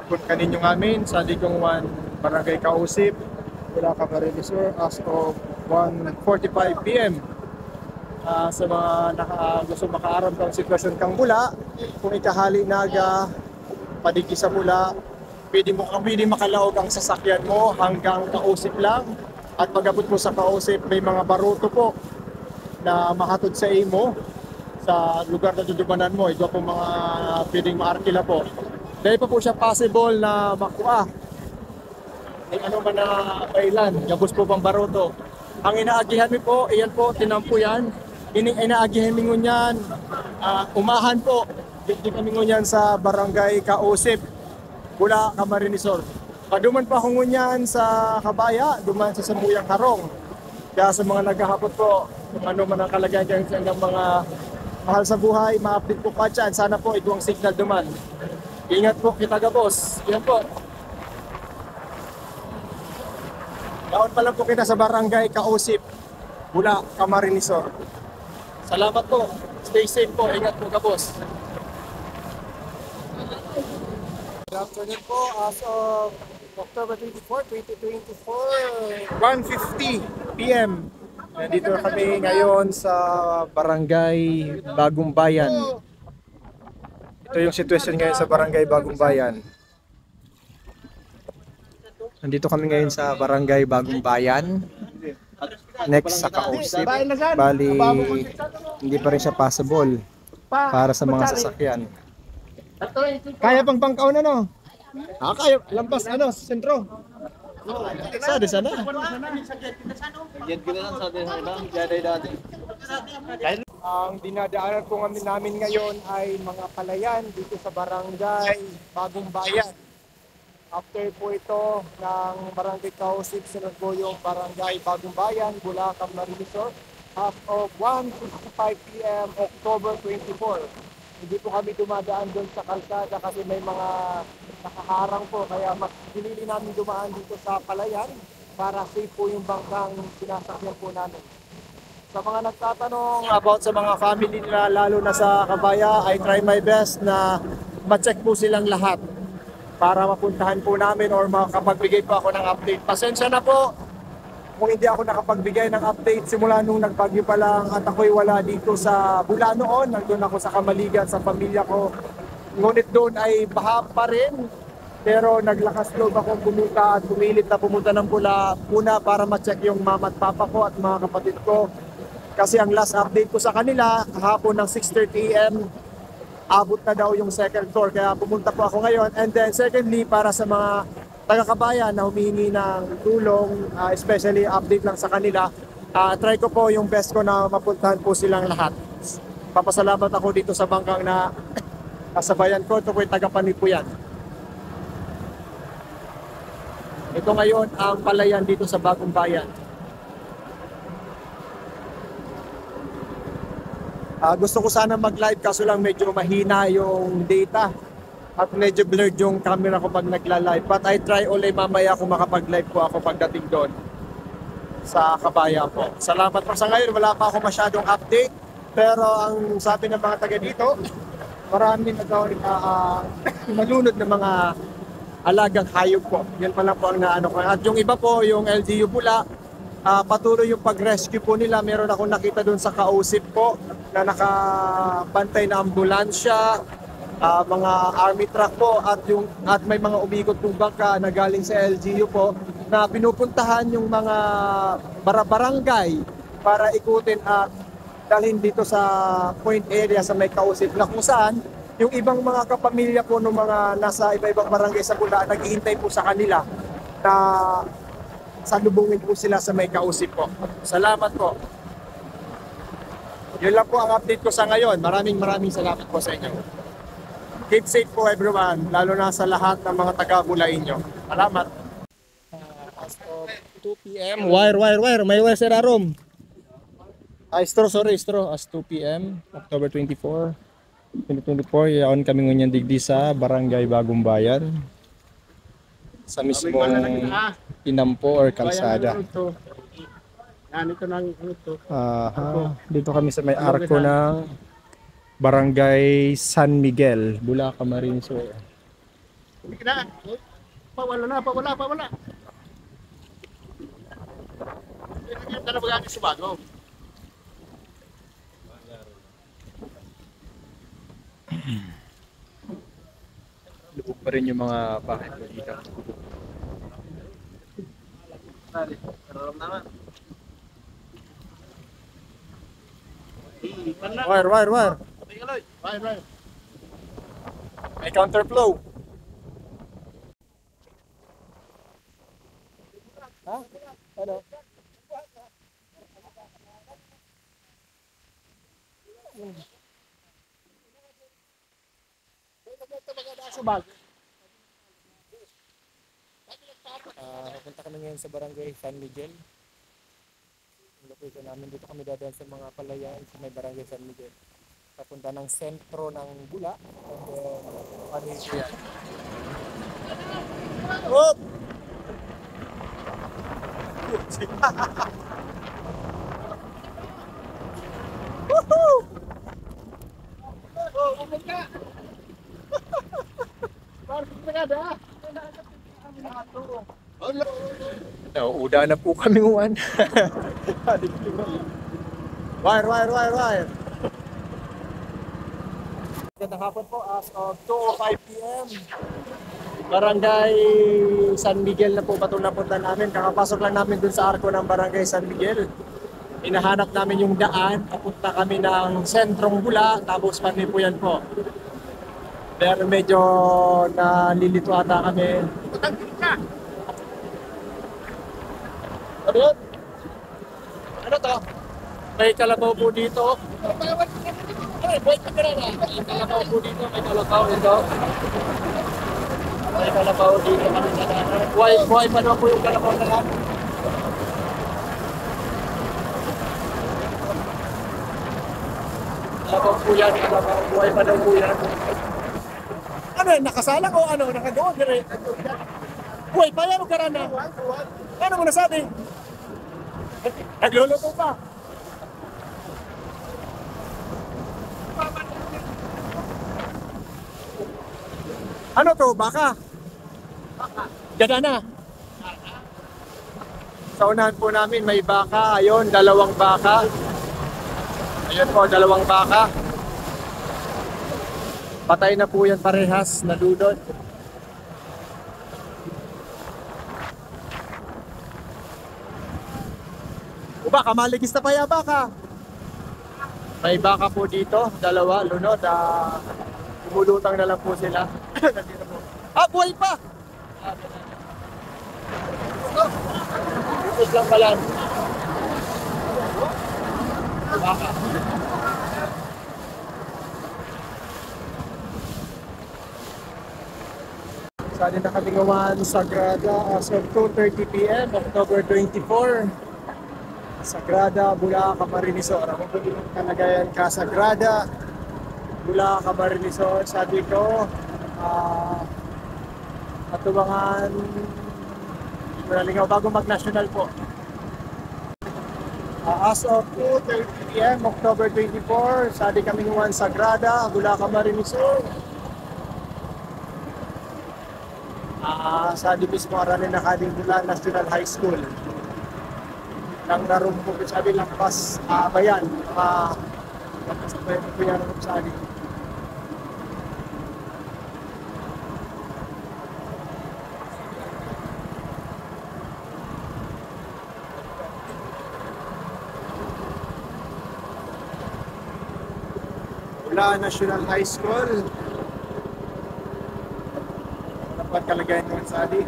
Punta ninyo namin sa Digongwan, Barangay Kausip, Bulacan, Camarines Sur as of 1:45 p.m. Sa mga gusto makaaram ng sitwasyon kang Bula, kung ikahali naga, padigi sa Bula, pwede makalaog ang sasakyan mo hanggang Kausip lang. At pag-abot mo sa Kausip, may mga baruto po na mahatod sa imo sa lugar na dudubanan mo. Ito po mga pwedeng maarkila po. Dahil pa po siya possible na makuha ng ano man na bailan, gabos po pang baruto. Ang inaagihan mi po, iyan po, tinampo yan. Inaagihan mi ngunyan, umahan po. Hindi kami ngunyan sa Barangay Kausip, Bula, Camarines Sur. Paduman pa ko ngunyan sa Kabaya, duman sa Samuyang Harong. Kaya sa mga naghahapot po, kung ano man ang kalagayan ng mga mahal sa buhay, ma-update po pa dyan. Sana po ito ang signal duman. Ingat po kita gabos. Yan po. Daon pa lang po kita sa Barangay Kausip, Bula, Camarines Sur. Salamat po. Stay safe po. Ingat po gabos. Good afternoon po. As of October 24, 2024, 1:50 p.m. Nandito na kami ngayon sa Barangay Bagong Bayan. Ito yung sitwasyon ngayon sa Barangay Bagong Bayan. Nandito kami ngayon sa Barangay Bagong Bayan. Next sa Kausip. Bali, hindi pa rin siya possible para sa mga sasakyan. Kaya pang pangkaon ano? Kaya lampas ano, sa sentro. Sada sana. Ang dinadaanan po namin ngayon ay mga palayan dito sa Barangay Bagong Bayan. After po ito ng Barangay Kausip, sunod po yung Barangay Bagong Bayan, Bulacan, Camarines Sur, as of 1:55 p.m. October 24. Hindi po kami dumadaan doon sa kalsada kasi may mga nakaharang po, kaya mas pinili namin dumaan dito sa palayan para safe po yung bangkang sinasakyan po namin. Sa mga nagtatanong about sa mga family nila, lalo na sa Kabaya, I try my best na ma-check po silang lahat para mapuntahan po namin or makapagbigay po ako ng update. Pasensya na po kung hindi ako nakapagbigay ng update simula nung nagbagyo pa lang at ako'y wala dito sa Bula noon. Nandun ako sa Kamaligan sa pamilya ko. Ngunit doon ay baha pa rin. Pero naglakas loob akong pumunta at pumilit na pumunta ng Bula muna para ma-check yung mama at papa ko at mga kapatid ko. Kasi ang last update ko sa kanila, hapon ng 6:30 AM, abot na daw yung second floor. Kaya pumunta po ako ngayon. And then secondly, para sa mga taga-Kabayan na humihingi ng tulong, especially update lang sa kanila, try ko po yung best ko na mapuntahan po silang lahat. Papasalamat ako dito sa bangkang na kasabayan ko. Ito po yung taga-Panipuyan. Ito ngayon ang palayan dito sa Bagong Bayan. Gusto ko sana mag-live kaso lang medyo mahina yung data at medyo blurred yung camera ko pag nagla-live. But I try ulit mamaya kung makapag-live po ako pagdating doon sa Kabaya po. Salamat po sa ngayon. Wala pa ako masyadong update. Pero ang sabi ng mga taga dito, marami malunod na mga alagang hayop po. Yan pa lang po ang naano ko. At yung iba po, yung LGU Bula, patuloy yung pag-rescue po nila. Meron akong nakita doon sa Kausip po na nakabantay na ambulansya, mga army truck po at may mga umikot pong bangka na galing sa LGU po na pinupuntahan yung mga barangay para ikutin at dalhin dito sa point area sa may Kausip na kung saan yung ibang mga kapamilya po ng mga nasa iba-ibang barangay sa Bula naghihintay po sa kanila na salubungin po sila sa may Kausip po. Salamat po. Yun lang po ang update ko sa ngayon. Maraming salamat po sa inyo. Keep safe po everyone, lalo na sa lahat ng mga taga-Bulainyo. Salamat. As of 2 p.m. Wire. May wire sir Arom. Straw. As 2 p.m. October 24, 2024. Yaon kami ngunyan digdi sa Barangay Bagong Bayan. Sa mismong Inampo or Kalsada. Dito kami sa may arko ng Barangay San Miguel, Bulacan, Camarines Sur. Hindi na. Pawala na, pawala, pawala. Hindi na magiging subago. Lubog pa rin yung mga bahay ko dito. Wire. Right, right. May counterflow. Ha? Ano? Subago. Punta kami ngayon sa barangay San Miguel. Yung location namin, dito kami dadaan sa mga palayan sa may barangay San Miguel. Papunta ng sentro ng Bula. And then, Panito yan. Whoop! Woohoo! Oh, umod ka. Parang pinagada. Uda na po kami uwan. Wire. Gandang hapon po as of 2:05 p.m. Barangay San Miguel na po ba itong napunta namin. Kakapasok lang namin dun sa arko ng Barangay San Miguel. Hinahanap namin yung daan. Papunta kami ng sentrong Bula. Tapos pati po yan po. Pero medyo nalilito ata kami. Ano yun? Ano to? May kalabaw po dito. Ay, wait ka na. May kalabaw po dito. May kalabaw ito. May kalabaw dito. Buhay pa naman po yung kalabaw na yan. Kalabaw po yan. Kalabaw. Buhay pa daw po yan. Ano yan? Nakasalang o ano? Nakadoon? Buhay pa yan o karana? Ano mo nasabi? Nagluluto pa. Ano to? Baka? Gada na. Sa unahan po namin may baka. Ayun, dalawang baka. Ayun po, dalawang baka. Patay na po yan parehas, nadudod. O baka, maligis na pa ya baka. May baka po dito, dalawa, lunod. Umulutang na lang po sila. Buhay pa! Ipos lang pala. Baka. Sali na kami ngawan Sagrada as of 2:30 p.m. October 24. Sagrada, Bula, Camarines-Sur. Ako po yung kalagayan ka Sagrada, Bula, Camarines-Sur. Sabi ko, Katubangan, Malingaw, bago mag-national po. As of 2:30 p.m. October 24, sali kami ngawan Sagrada, Bula, Camarines-Sur. Sa Division Aranin Academy Bula National High School. Nang naroon po sabi lampas bayan, lampas na bayan po yan ng sali. Bula National High School. Dapat kalagayan ng sali.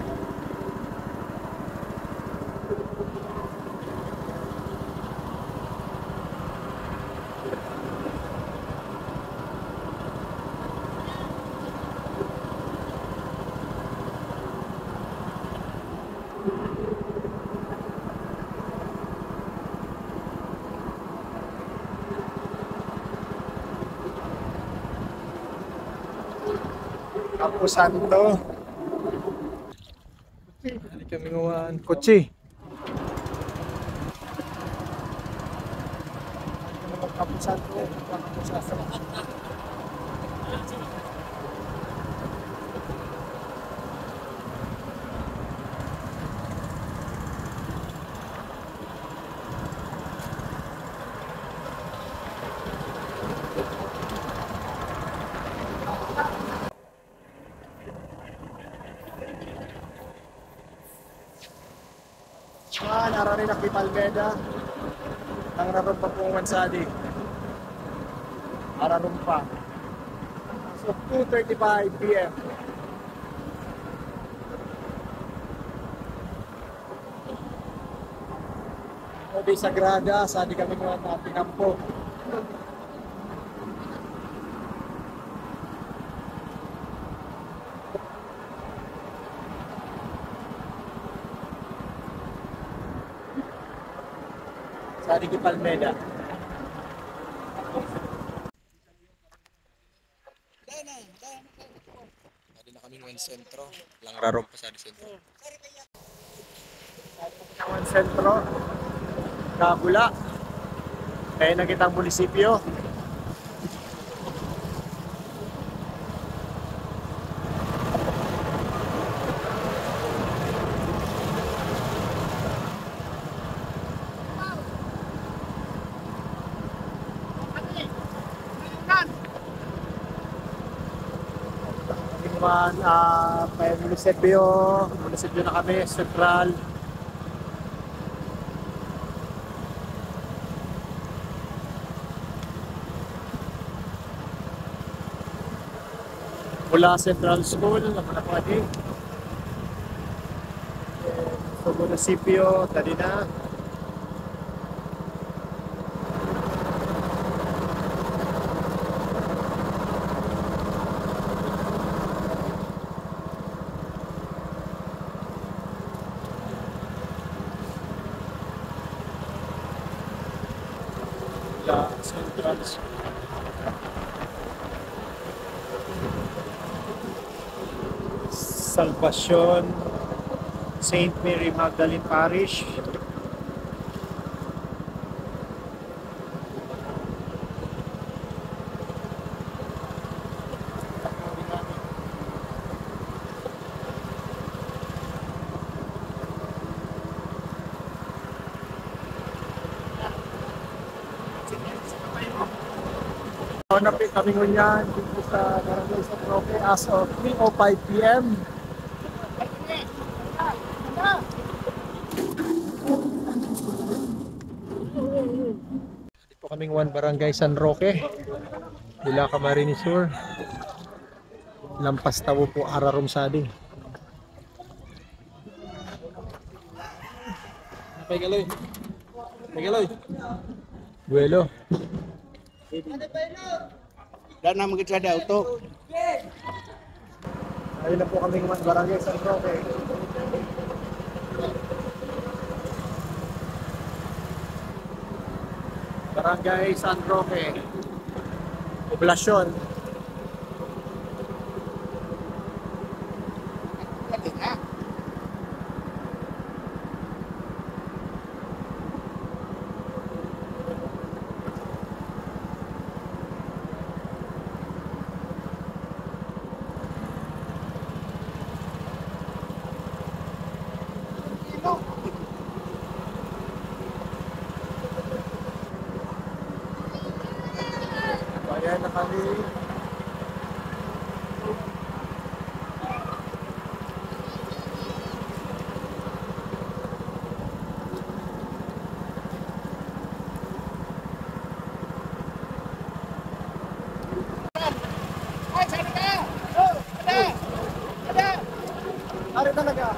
Campo Santo. Hindi kami ngawan. Kotse. Campo Santo. Campo Santo. Narari na Kipalmeda. Ang raron pa pong Wansadi. Araron pa. So 2:35 p.m. Di Sagrada, sadi kami ng ating kampo. Sadi Kipalmeda. Sadi na kami ng sentro. Langrarong pa sa sentro. Ang sentro. Kabula. Kaya nakitang munisipyo. Naman, munisipyo na kami, Central. Mula Central School, naman ako adi. So, munisipyo, tadi na. Central School. Salvacion, Saint Mary Magdalene Parish. Napit kami ngunyan dito sa Barangay San Roque as of 3:05 p.m. Dito kaming Barangay San Roque, Dila Camarines Sur, Lampas Tawo po, Ararom Sadi. Pagaloy. Buelo. Dan na magkita daw to. Ayun na po kaming Barangay San Roque. Barangay San Roque. Poblasyon. Ayan na kami. Ari talaga.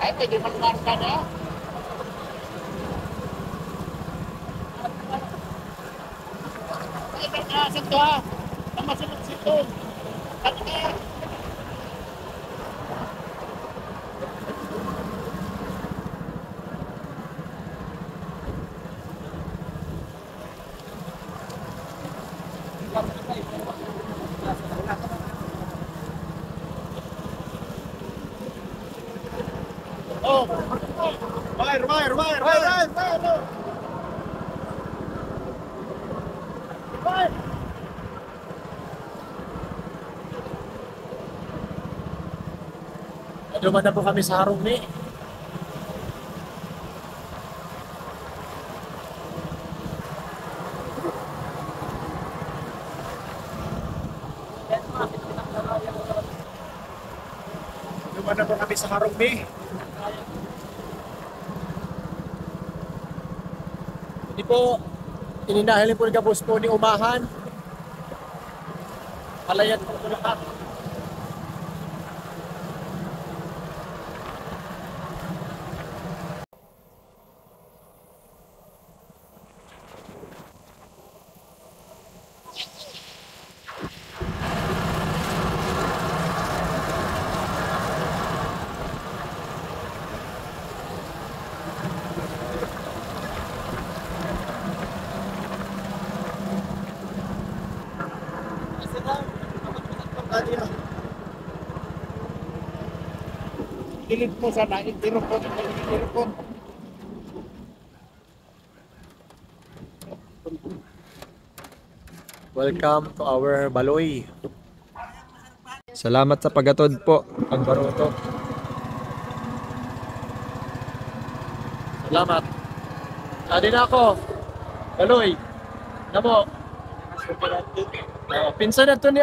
Ay, pwede magmarka na. Ay, kakasin to ha. Ang masunod-sunod to. Oh, wire. Duman na po kami sa harong ni. Dumaan na po kami sa Marumbi. Hindi po, ininahilin po ni Kabusto ni Umahan. Palayan po po lahat. Kilid mo sana, itirok ko. Itirok ko. Welcome to our Baloy. Salamat sa pagatod po, pagbaruto. Salamat. Adi na ako. Baloy. Namo. Pinsan na to ni